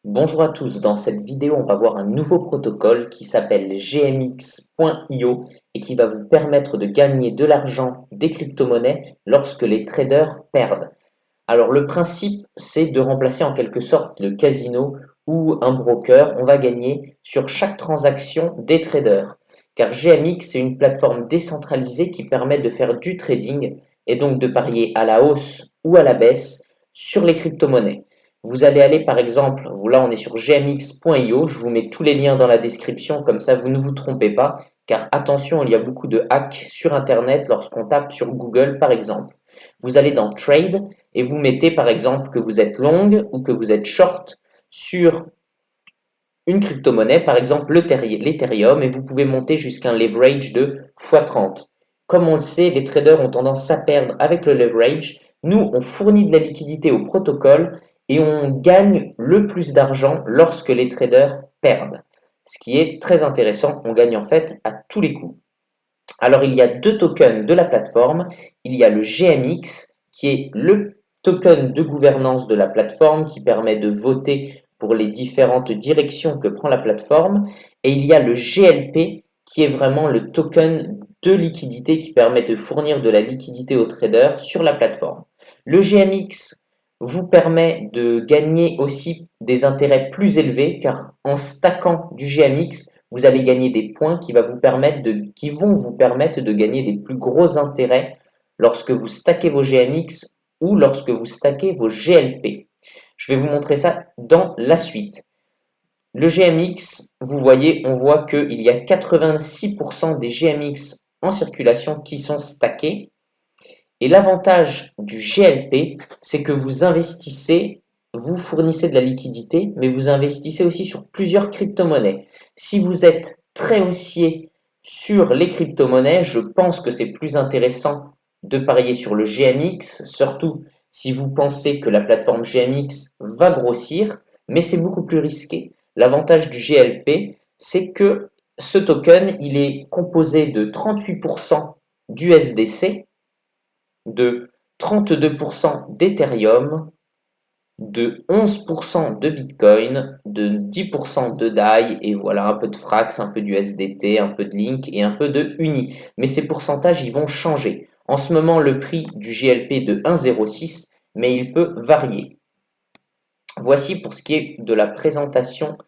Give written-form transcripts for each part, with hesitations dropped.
Bonjour à tous, dans cette vidéo on va voir un nouveau protocole qui s'appelle GMX.io et qui va vous permettre de gagner de l'argent des crypto-monnaies lorsque les traders perdent. Alors le principe c'est de remplacer en quelque sorte le casino ou un broker. On va gagner sur chaque transaction des traders car GMX c'est une plateforme décentralisée qui permet de faire du trading et donc de parier à la hausse ou à la baisse sur les crypto-monnaies. Vous allez aller par exemple, là on est sur gmx.io, je vous mets tous les liens dans la description, comme ça vous ne vous trompez pas, car attention, il y a beaucoup de hacks sur Internet lorsqu'on tape sur Google par exemple. Vous allez dans Trade et vous mettez par exemple que vous êtes long ou que vous êtes short sur une crypto-monnaie, par exemple l'Ethereum, et vous pouvez monter jusqu'à un leverage de x30. Comme on le sait, les traders ont tendance à perdre avec le leverage. Nous, on fournit de la liquidité au protocole et on gagne le plus d'argent lorsque les traders perdent. Ce qui est très intéressant, on gagne en fait à tous les coups. Alors il y a deux tokens de la plateforme. Il y a le GMX qui est le token de gouvernance de la plateforme qui permet de voter pour les différentes directions que prend la plateforme. Et il y a le GLP qui est vraiment le token de liquidité qui permet de fournir de la liquidité aux traders sur la plateforme. Le GMX vous permet de gagner aussi des intérêts plus élevés car en stackant du GMX, vous allez gagner des points qui vont vous permettre de gagner des plus gros intérêts lorsque vous stackez vos GMX ou lorsque vous stackez vos GLP. Je vais vous montrer ça dans la suite. Le GMX, vous voyez, on voit qu'il y a 86% des GMX en circulation qui sont stackés. Et l'avantage du GLP, c'est que vous investissez, vous fournissez de la liquidité, mais vous investissez aussi sur plusieurs crypto-monnaies. Si vous êtes très haussier sur les crypto-monnaies, je pense que c'est plus intéressant de parier sur le GMX, surtout si vous pensez que la plateforme GMX va grossir, mais c'est beaucoup plus risqué. L'avantage du GLP, c'est que ce token, il est composé de 38% d'USDC, de 32% d'Ethereum, de 11% de Bitcoin, de 10% de DAI, et voilà un peu de Frax, un peu d'USDT, un peu de Link et un peu de Uni. Mais ces pourcentages, ils vont changer. En ce moment, le prix du GLP est de 1,06, mais il peut varier. Voici pour ce qui est de la présentation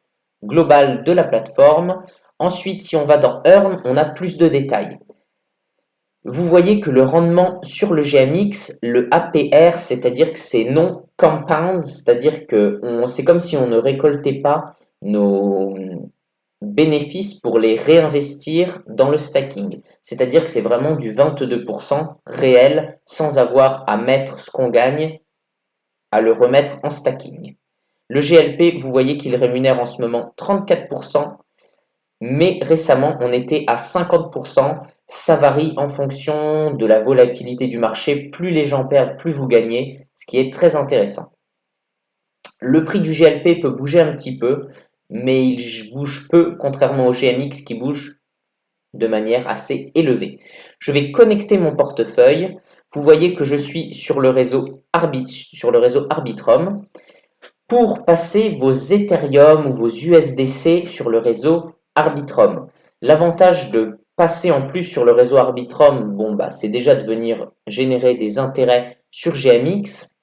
globale de la plateforme. Ensuite, si on va dans Earn, on a plus de détails. Vous voyez que le rendement sur le GMX, le APR, c'est-à-dire que c'est non compound, c'est-à-dire que c'est comme si on ne récoltait pas nos bénéfices pour les réinvestir dans le stacking. C'est-à-dire que c'est vraiment du 22% réel sans avoir à mettre ce qu'on gagne, à le remettre en stacking. Le GLP, vous voyez qu'il rémunère en ce moment 34%, mais récemment on était à 50%. Ça varie en fonction de la volatilité du marché. Plus les gens perdent, plus vous gagnez, ce qui est très intéressant. Le prix du GLP peut bouger un petit peu, mais il bouge peu, contrairement au GMX qui bouge de manière assez élevée. Je vais connecter mon portefeuille. Vous voyez que je suis sur le réseau Arbitrum. Pour passer vos Ethereum ou vos USDC sur le réseau Arbitrum. L'avantage de passer en plus sur le réseau Arbitrum, c'est déjà de venir générer des intérêts sur GMX,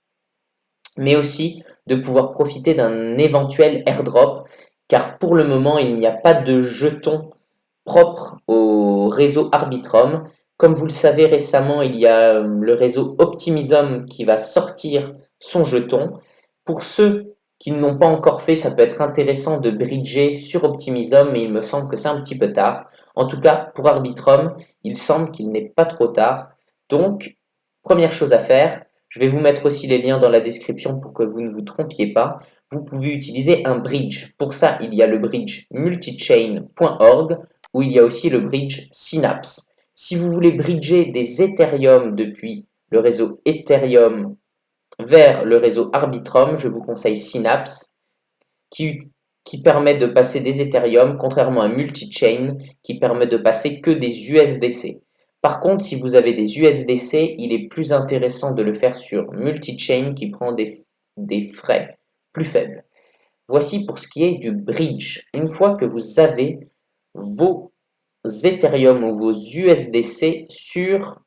mais aussi de pouvoir profiter d'un éventuel airdrop, car pour le moment, il n'y a pas de jetons propres au réseau Arbitrum. Comme vous le savez, récemment, il y a le réseau Optimism qui va sortir son jeton. Pour ceux qui ne l'ont pas encore fait, ça peut être intéressant de bridger sur Optimism, mais il me semble que c'est un petit peu tard. En tout cas, pour Arbitrum, il semble qu'il n'est pas trop tard. Donc, première chose à faire, je vais vous mettre aussi les liens dans la description pour que vous ne vous trompiez pas. Vous pouvez utiliser un bridge. Pour ça, il y a le bridge multichain.org où il y a aussi le bridge Synapse. Si vous voulez bridger des Ethereum depuis le réseau Ethereum vers le réseau Arbitrum, je vous conseille Synapse qui permet de passer des Ethereum, contrairement à Multichain qui permet de passer que des USDC. Par contre, si vous avez des USDC, il est plus intéressant de le faire sur Multichain qui prend des frais plus faibles. Voici pour ce qui est du bridge. Une fois que vous avez vos Ethereum ou vos USDC sur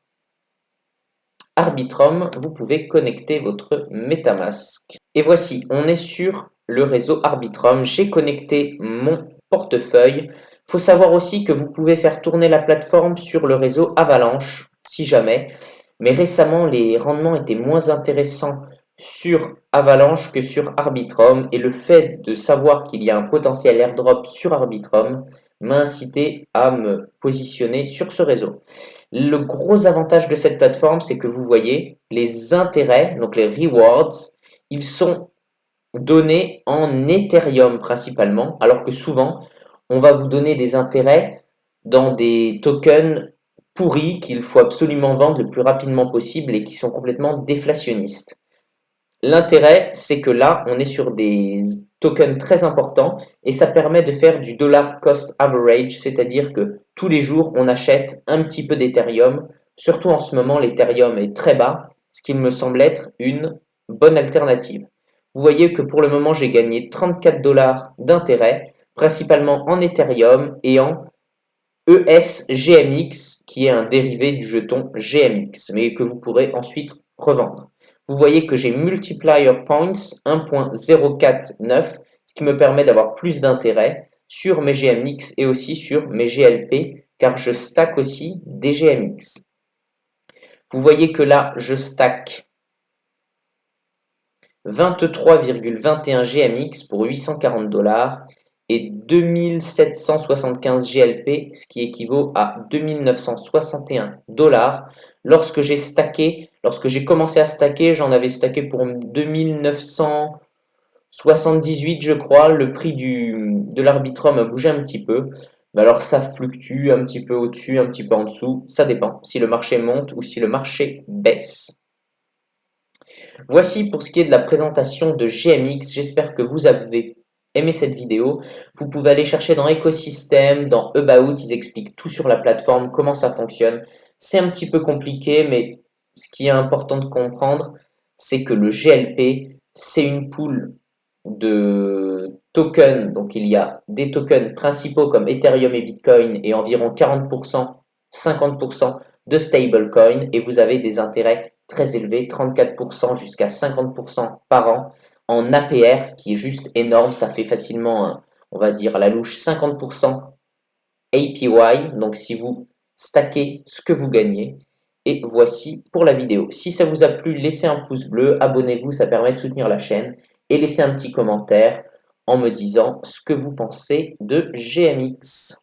Arbitrum, vous pouvez connecter votre MetaMask. Et voici, on est sur le réseau Arbitrum. J'ai connecté mon portefeuille. Il faut savoir aussi que vous pouvez faire tourner la plateforme sur le réseau Avalanche, si jamais. Mais récemment, les rendements étaient moins intéressants sur Avalanche que sur Arbitrum. Et le fait de savoir qu'il y a un potentiel airdrop sur Arbitrum m'a incité à me positionner sur ce réseau. Le gros avantage de cette plateforme, c'est que vous voyez les intérêts, donc les rewards, ils sont donnés en Ethereum principalement, alors que souvent, on va vous donner des intérêts dans des tokens pourris qu'il faut absolument vendre le plus rapidement possible et qui sont complètement déflationnistes. L'intérêt, c'est que là, on est sur des tokens très importants et ça permet de faire du dollar cost average, c'est-à-dire que tous les jours, on achète un petit peu d'Ethereum. Surtout en ce moment, l'Ethereum est très bas, ce qui me semble être une bonne alternative. Vous voyez que pour le moment, j'ai gagné 34 dollars d'intérêt, principalement en Ethereum et en ESGMX, qui est un dérivé du jeton GMX, mais que vous pourrez ensuite revendre. Vous voyez que j'ai Multiplier Points 1.049, ce qui me permet d'avoir plus d'intérêt sur mes GMX et aussi sur mes GLP, car je stack aussi des GMX. Vous voyez que là, je stack 23,21 GMX pour 840 dollars et 2775 GLP, ce qui équivaut à 2961 dollars. Lorsque j'ai commencé à stacker, j'en avais stacké pour 2978, je crois. Le prix de l'Arbitrum a bougé un petit peu. Mais alors ça fluctue un petit peu au-dessus, un petit peu en dessous. Ça dépend si le marché monte ou si le marché baisse. Voici pour ce qui est de la présentation de GMX. J'espère que vous avez aimé cette vidéo. Vous pouvez aller chercher dans Écosystème, dans About, ils expliquent tout sur la plateforme, comment ça fonctionne. C'est un petit peu compliqué, mais ce qui est important de comprendre, c'est que le GLP, c'est une pool de tokens. Donc il y a des tokens principaux comme Ethereum et Bitcoin et environ 40%, 50% de stablecoin et vous avez des intérêts très élevés, 34% jusqu'à 50% par an en APR, ce qui est juste énorme. Ça fait facilement, on va dire, à la louche 50% APY. Donc si vous stackez ce que vous gagnez. Et voici pour la vidéo. Si ça vous a plu, laissez un pouce bleu, abonnez-vous, ça permet de soutenir la chaîne. Et laissez un petit commentaire en me disant ce que vous pensez de GMX.